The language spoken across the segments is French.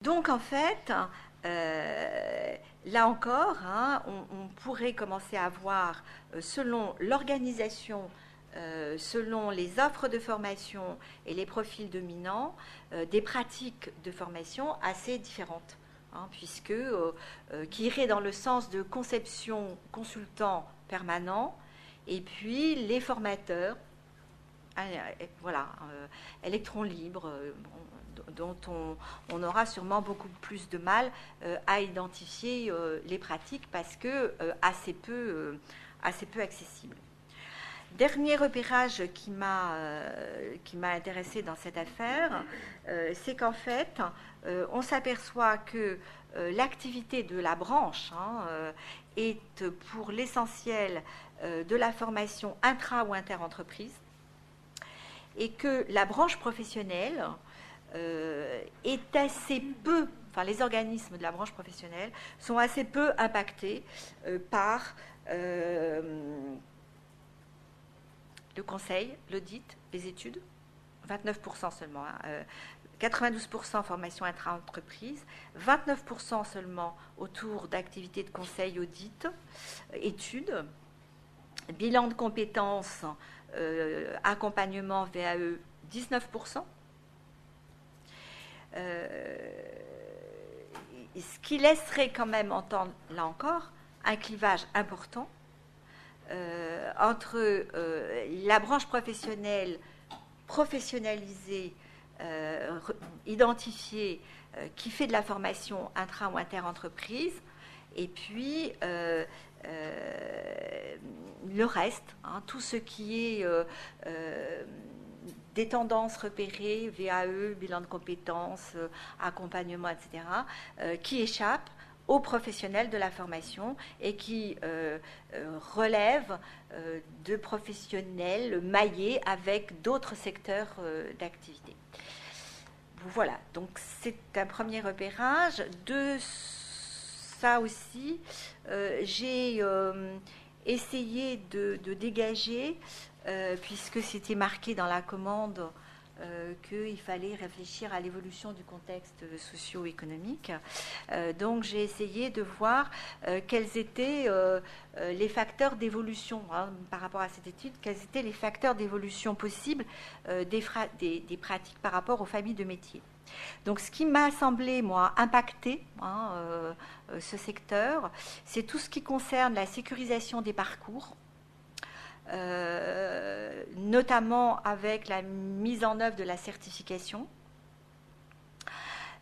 Donc en fait, là encore, hein, on pourrait commencer à voir, selon l'organisation, selon les offres de formation et les profils dominants, des pratiques de formation assez différentes, hein, puisque qui iraient dans le sens de conception consultant permanent, et puis les formateurs, voilà, électrons libres, dont on aura sûrement beaucoup plus de mal à identifier les pratiques parce que assez peu accessibles. Dernier repérage qui m'a intéressé dans cette affaire, c'est qu'en fait, on s'aperçoit que l'activité de la branche, hein, est pour l'essentiel de la formation intra- ou inter-entreprise, et que la branche professionnelle est assez peu, enfin les organismes de la branche professionnelle sont assez peu impactés par le conseil, l'audit, les études, 29% seulement, hein, 92% formation intra-entreprise, 29% seulement autour d'activités de conseil, audit, études, bilan de compétences, accompagnement VAE, 19%. Ce qui laisserait quand même entendre, là encore, un clivage important entre la branche professionnelle professionnalisée, identifiée, qui fait de la formation intra- ou inter-entreprise, et puis le reste, hein, tout ce qui est des tendances repérées, VAE, bilan de compétences, accompagnement, etc., qui échappent aux professionnels de la formation et qui relèvent de professionnels maillés avec d'autres secteurs d'activité. Voilà, donc c'est un premier repérage. De ça aussi, j'ai essayé de dégager, puisque c'était marqué dans la commande qu'il fallait réfléchir à l'évolution du contexte socio-économique. Donc j'ai essayé de voir quels étaient les facteurs d'évolution, hein, par rapport à cette étude, quels étaient les facteurs d'évolution possibles des pratiques par rapport aux familles de métiers. Donc ce qui m'a semblé, moi, impacter, hein, ce secteur, c'est tout ce qui concerne la sécurisation des parcours, notamment avec la mise en œuvre de la certification.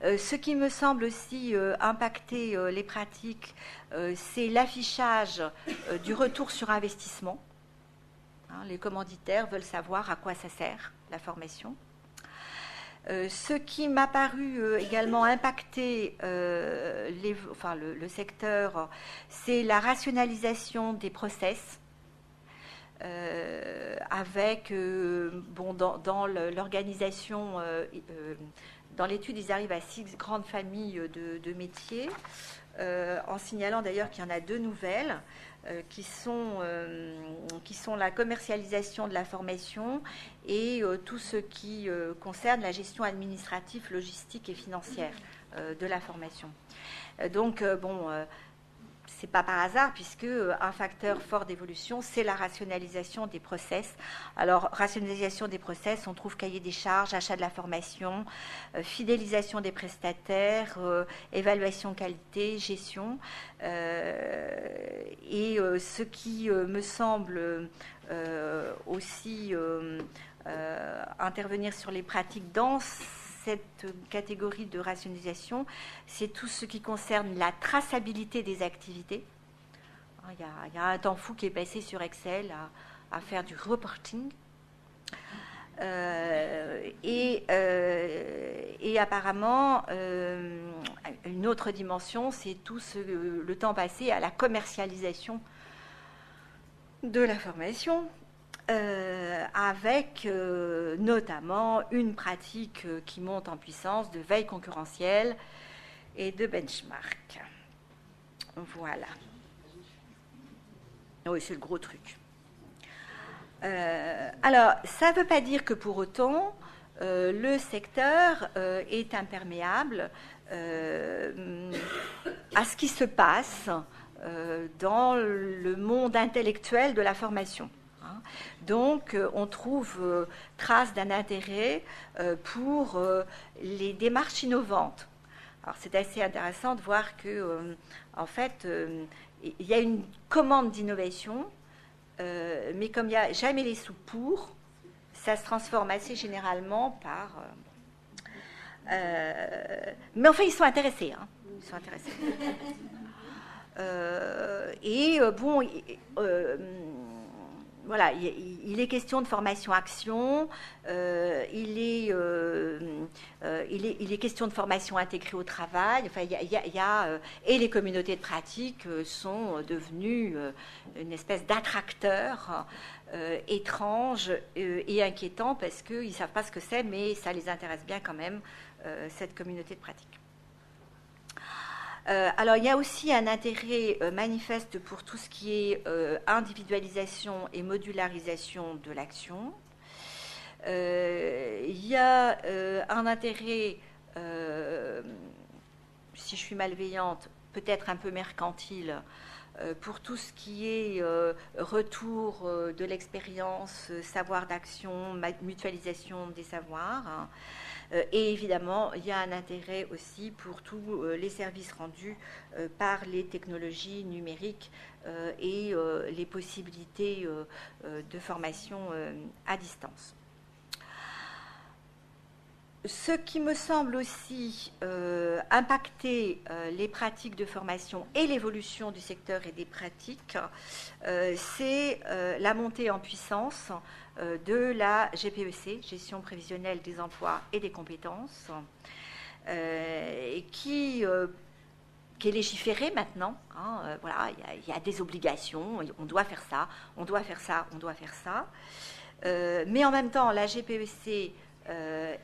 Ce qui me semble aussi impacter les pratiques, c'est l'affichage du retour sur investissement. Hein, les commanditaires veulent savoir à quoi ça sert, la formation. Ce qui m'a paru également impacter le secteur, c'est la rationalisation des process. Avec, dans l'organisation, dans l'étude, ils arrivent à 6 grandes familles de métiers, en signalant d'ailleurs qu'il y en a 2 nouvelles, qui sont la commercialisation de la formation et tout ce qui concerne la gestion administrative, logistique et financière de la formation. Donc, c'est pas par hasard, puisque un facteur fort d'évolution, c'est la rationalisation des process. Alors, rationalisation des process, on trouve cahier des charges, achat de la formation, fidélisation des prestataires, évaluation qualité, gestion. Et ce qui me semble aussi intervenir sur les pratiques dans cette catégorie de rationalisation, c'est tout ce qui concerne la traçabilité des activités. Il y a un temps fou qui est passé sur Excel à faire du reporting. Et apparemment, une autre dimension, c'est tout le temps passé à la commercialisation de la formation. Avec notamment une pratique qui monte en puissance de veille concurrentielle et de benchmark. Voilà. Oui, c'est le gros truc. Alors, ça ne veut pas dire que pour autant, le secteur est imperméable à ce qui se passe dans le monde intellectuel de la formation. Donc, on trouve trace d'un intérêt pour les démarches innovantes. Alors, c'est assez intéressant de voir que, en fait, il y a une commande d'innovation, mais comme il n'y a jamais les sous pour, ça se transforme assez généralement par... mais enfin, ils sont intéressés. Hein. Ils sont intéressés. Bon... voilà, il est question de formation-action, il est question de formation intégrée au travail. Enfin, et les communautés de pratique sont devenues une espèce d'attracteurs étranges et inquiétants parce qu'ils ne savent pas ce que c'est, mais ça les intéresse bien quand même, cette communauté de pratique. Alors, il y a aussi un intérêt manifeste pour tout ce qui est individualisation et modularisation de l'action. Il y a un intérêt, si je suis malveillante, peut-être un peu mercantile, pour tout ce qui est retour de l'expérience, savoir d'action, mutualisation des savoirs. Hein. Et évidemment, il y a un intérêt aussi pour tous les services rendus par les technologies numériques et les possibilités de formation à distance. Ce qui me semble aussi impacter les pratiques de formation et l'évolution du secteur et des pratiques, c'est la montée en puissance de la GPEC, Gestion prévisionnelle des emplois et des compétences, qui est légiférée maintenant. Hein, voilà, il y a des obligations, on doit faire ça, on doit faire ça, on doit faire ça. Mais en même temps, la GPEC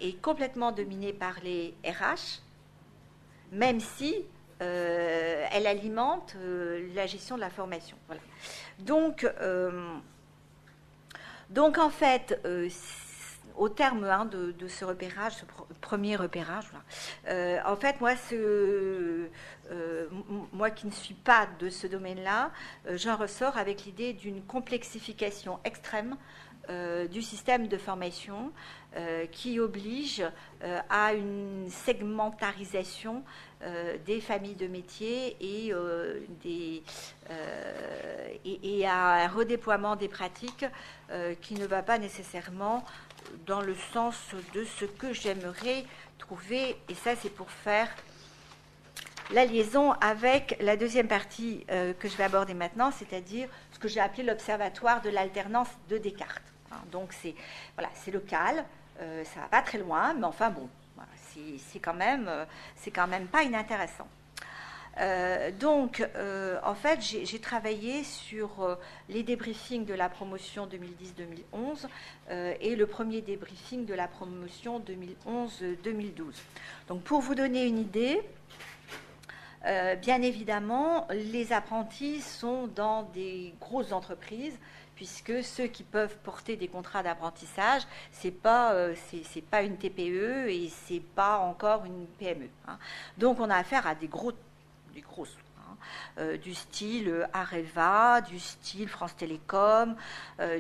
est complètement dominée par les RH, même si elle alimente la gestion de la formation. Voilà. Donc en fait, au terme de ce repérage, ce premier repérage, voilà, en fait, moi qui ne suis pas de ce domaine-là, j'en ressors avec l'idée d'une complexification extrême du système de formation qui oblige à une segmentarisation des familles de métiers et à un redéploiement des pratiques qui ne va pas nécessairement dans le sens de ce que j'aimerais trouver. Et ça, c'est pour faire la liaison avec la deuxième partie que je vais aborder maintenant, c'est-à-dire ce que j'ai appelé l'observatoire de l'alternance de Descartes. Donc, c'est local, ça va pas très loin, mais enfin bon, voilà, c'est quand même pas inintéressant. En fait, j'ai travaillé sur les débriefings de la promotion 2010-2011 et le premier débriefing de la promotion 2011-2012. Donc, pour vous donner une idée, bien évidemment, les apprentis sont dans des grosses entreprises, puisque ceux qui peuvent porter des contrats d'apprentissage, c'est pas une TPE et c'est pas encore une PME. Hein. Donc, on a affaire à des grosses, du style Areva, du style France Télécom,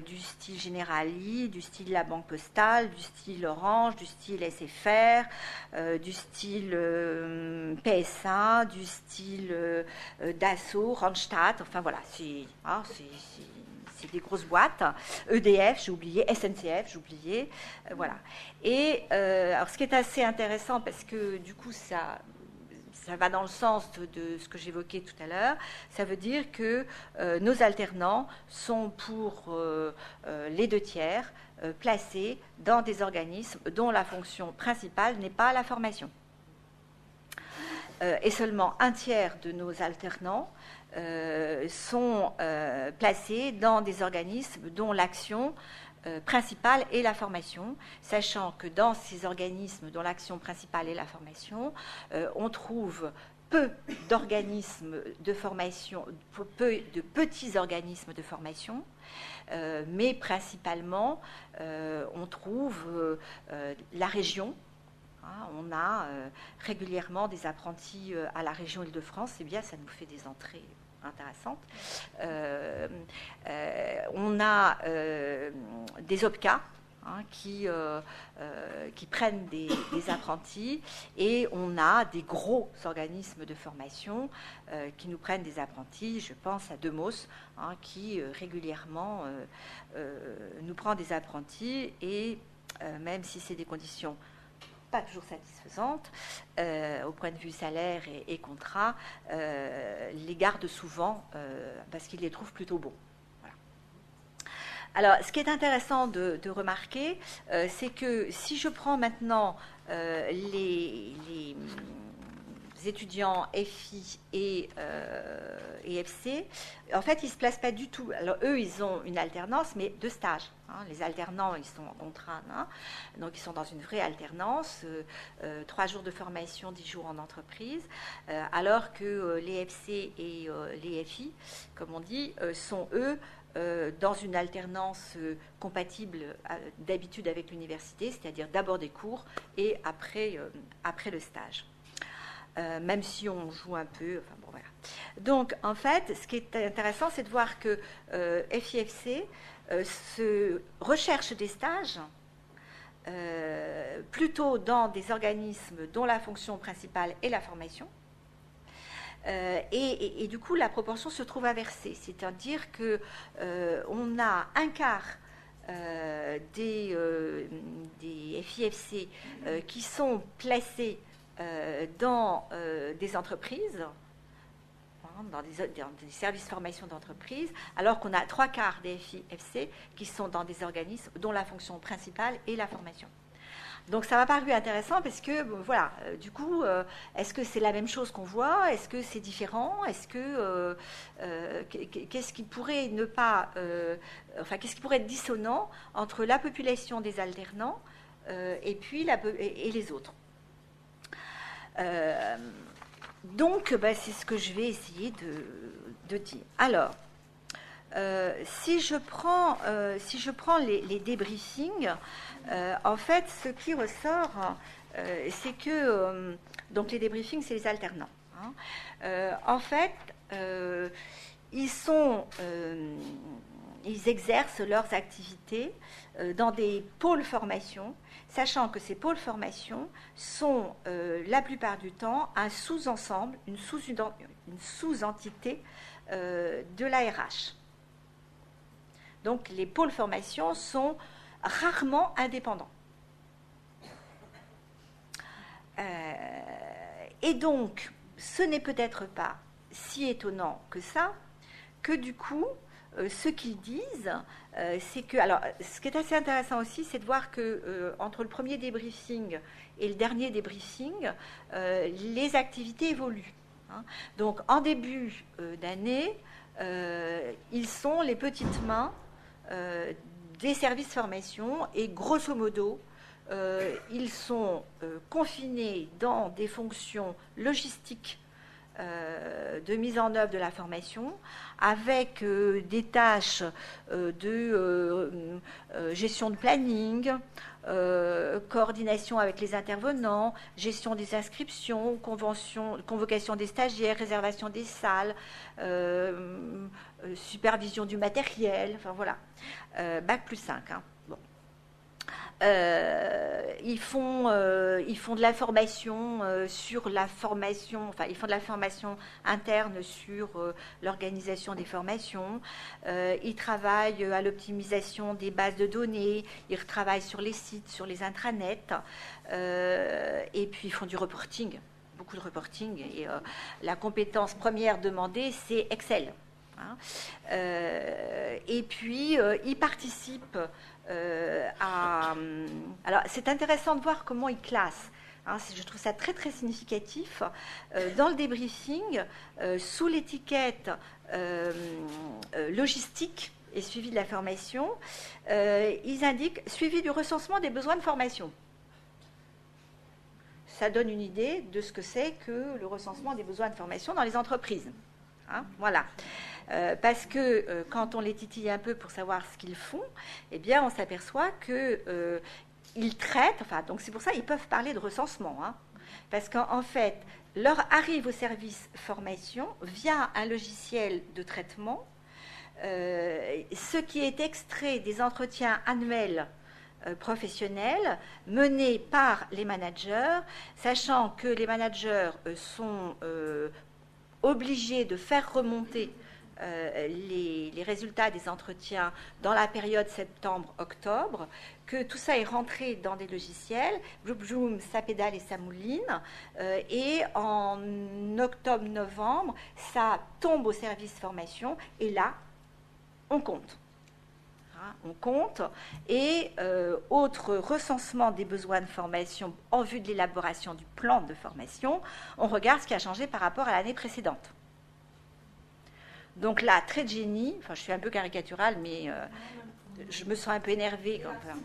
du style Generali, du style La Banque Postale, du style Orange, du style SFR, du style PSA, du style Dassault, Randstad, enfin voilà, c'est des grosses boîtes, EDF, j'ai oublié, SNCF, j'ai oublié, voilà. Et alors ce qui est assez intéressant, parce que du coup ça va dans le sens de ce que j'évoquais tout à l'heure, ça veut dire que nos alternants sont pour les 2/3 placés dans des organismes dont la fonction principale n'est pas la formation. Et seulement 1/3 de nos alternants sont placés dans des organismes dont l'action principale est la formation, sachant que dans ces organismes dont l'action principale est la formation, on trouve peu d'organismes de formation, peu de petits organismes de formation, mais principalement, on trouve la région. On a régulièrement des apprentis à la région Île-de-France, c'est bien, ça nous fait des entrées intéressantes. On a des OPCA, qui prennent des apprentis, et on a des gros organismes de formation qui nous prennent des apprentis. Je pense à Demos, qui régulièrement nous prend des apprentis, et même si c'est des conditions pas toujours satisfaisantes au point de vue salaire et contrat, les garde souvent parce qu'ils les trouvent plutôt bons. Alors, ce qui est intéressant de remarquer, c'est que si je prends maintenant les étudiants FI et FC, en fait, ils ne se placent pas du tout. Alors, eux, ils ont une alternance, mais de stage. Les alternants, ils sont en contrat, donc ils sont dans une vraie alternance, 3 jours de formation, 10 jours en entreprise, alors que les FC et les FI, comme on dit, sont, eux, dans une alternance compatible d'habitude avec l'université, c'est-à-dire d'abord des cours et après le stage. Même si on joue un peu, enfin bon, voilà. Donc, en fait, ce qui est intéressant, c'est de voir que FIFC se recherche des stages plutôt dans des organismes dont la fonction principale est la formation. Et du coup, la proportion se trouve inversée, c'est-à-dire que on a un quart des FIFC qui sont placés dans des entreprises, dans des services de formation d'entreprise, alors qu'on a 3 quarts des FIFC qui sont dans des organismes dont la fonction principale est la formation. Donc ça m'a paru intéressant parce que, voilà, du coup, est-ce que c'est la même chose qu'on voit? Est-ce que c'est différent? Est-ce que qu'est-ce qui pourrait ne pas, qu'est-ce qui pourrait être dissonant entre la population des alternants et puis et les autres? Donc, c'est ce que je vais essayer de dire. Alors, si je prends les débriefings, en fait, ce qui ressort, c'est que donc les débriefings, c'est les alternants. En fait, ils exercent leurs activités dans des pôles formation, sachant que ces pôles formation sont la plupart du temps un sous-ensemble, une sous-entité de l'ARH. Donc les pôles formation sont rarement indépendants. Et donc, ce n'est peut-être pas si étonnant que ça, que du coup, ce qu'ils disent, c'est que... Alors, ce qui est assez intéressant aussi, c'est de voir que entre le premier débriefing et le dernier débriefing, les activités évoluent. Donc, en début d'année, ils sont les petites mains des services formation, et grosso modo, ils sont confinés dans des fonctions logistiques de mise en œuvre de la formation, avec des tâches de gestion de planning, coordination avec les intervenants, gestion des inscriptions, convocation des stagiaires, réservation des salles, supervision du matériel, enfin voilà, Bac plus 5. Bon. Ils font de la formation sur la formation, enfin ils font de la formation interne sur l'organisation des formations, ils travaillent à l'optimisation des bases de données, ils travaillent sur les sites, sur les intranets, et puis ils font du reporting, beaucoup de reporting, et la compétence première demandée, c'est Excel. Et puis ils participent alors c'est intéressant de voir comment ils classent. Je trouve ça très très significatif. Dans le débriefing, sous l'étiquette logistique et suivi de la formation, ils indiquent suivi du recensement des besoins de formation. ça donne une idée de ce que c'est que le recensement des besoins de formation dans les entreprises. Hein, voilà. Parce que quand on les titille un peu pour savoir ce qu'ils font, eh bien, on s'aperçoit qu'ils traitent, enfin, donc c'est pour ça qu'ils peuvent parler de recensement, hein, parce qu'en fait, leur arrive au service formation via un logiciel de traitement, ce qui est extrait des entretiens annuels professionnels menés par les managers, sachant que les managers sont obligés de faire remonter les résultats des entretiens dans la période septembre-octobre, que tout ça est rentré dans des logiciels, Bloom, ça pédale et ça mouline, et en octobre-novembre, ça tombe au service formation, et là, on compte. On compte, et autre recensement des besoins de formation en vue de l'élaboration du plan de formation, on regarde ce qui a changé par rapport à l'année précédente. Donc là, trait de génie, enfin je suis un peu caricaturale, mais je me sens un peu énervée quand même.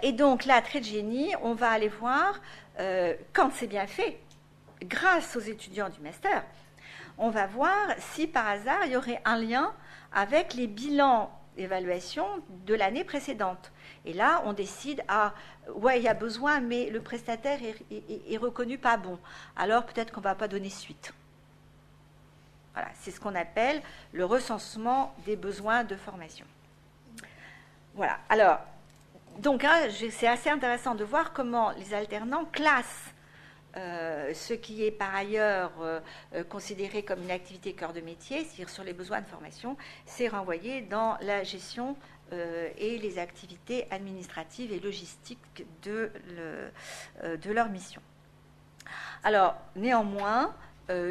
Et donc là, trait de génie, on va aller voir, quand c'est bien fait, grâce aux étudiants du master, on va voir si par hasard il y aurait un lien avec les bilans d'évaluation de l'année précédente. Et là, on décide, ouais, il y a besoin, mais le prestataire est reconnu pas bon. Alors peut-être qu'on ne va pas donner suite. Voilà, c'est ce qu'on appelle le recensement des besoins de formation. Voilà, alors, donc hein, c'est assez intéressant de voir comment les alternants classent ce qui est par ailleurs considéré comme une activité cœur de métier, c'est-à-dire sur les besoins de formation, c'est renvoyé dans la gestion et les activités administratives et logistiques de leur mission. Alors, néanmoins,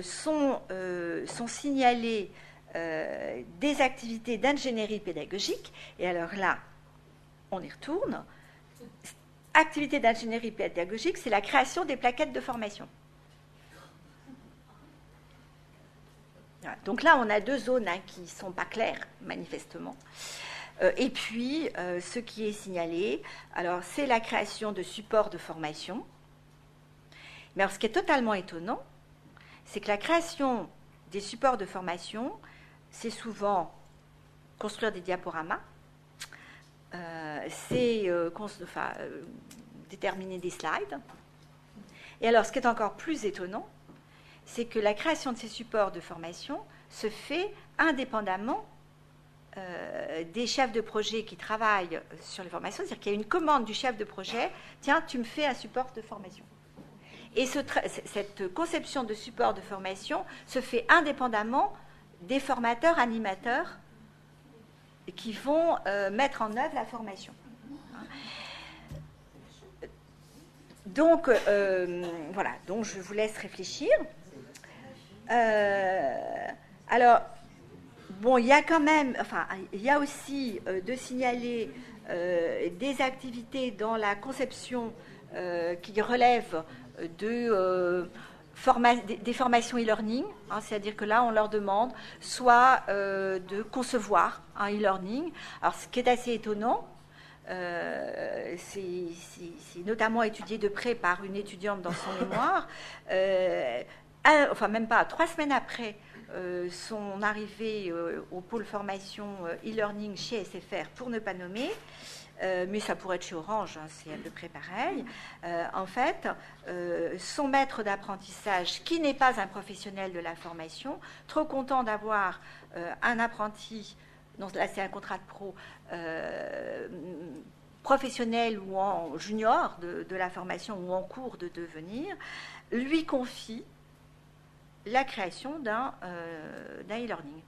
sont signalées des activités d'ingénierie pédagogique, et alors là, on y retourne. Activité d'ingénierie pédagogique, c'est la création des plaquettes de formation. Voilà. Donc là, on a deux zones qui ne sont pas claires, manifestement. Et puis, ce qui est signalé, alors c'est la création de supports de formation. Mais alors, ce qui est totalement étonnant, c'est que la création des supports de formation, c'est souvent construire des diaporamas, c'est déterminer des slides. Et alors, ce qui est encore plus étonnant, c'est que la création de ces supports de formation se fait indépendamment des chefs de projet qui travaillent sur les formations. C'est-à-dire qu'il y a une commande du chef de projet, tiens, tu me fais un support de formation. Et cette conception de support de formation se fait indépendamment des formateurs, animateurs qui vont mettre en œuvre la formation. Donc, voilà, donc je vous laisse réfléchir. Alors, bon, il y a quand même, enfin, il y a aussi de signaler des activités dans la conception qui relèvent des formations e-learning, hein, c'est-à-dire que là, on leur demande soit de concevoir un e-learning. Alors, ce qui est assez étonnant, c'est notamment étudié de près par une étudiante dans son mémoire, enfin même pas, 3 semaines après son arrivée au pôle formation e-learning chez SFR, pour ne pas nommer, mais ça pourrait être chez Orange, hein, c'est à peu près pareil. En fait, son maître d'apprentissage, qui n'est pas un professionnel de la formation, trop content d'avoir un apprenti, donc là c'est un contrat de pro, professionnel ou en junior de la formation ou en cours de devenir, lui confie la création d'un e-learning.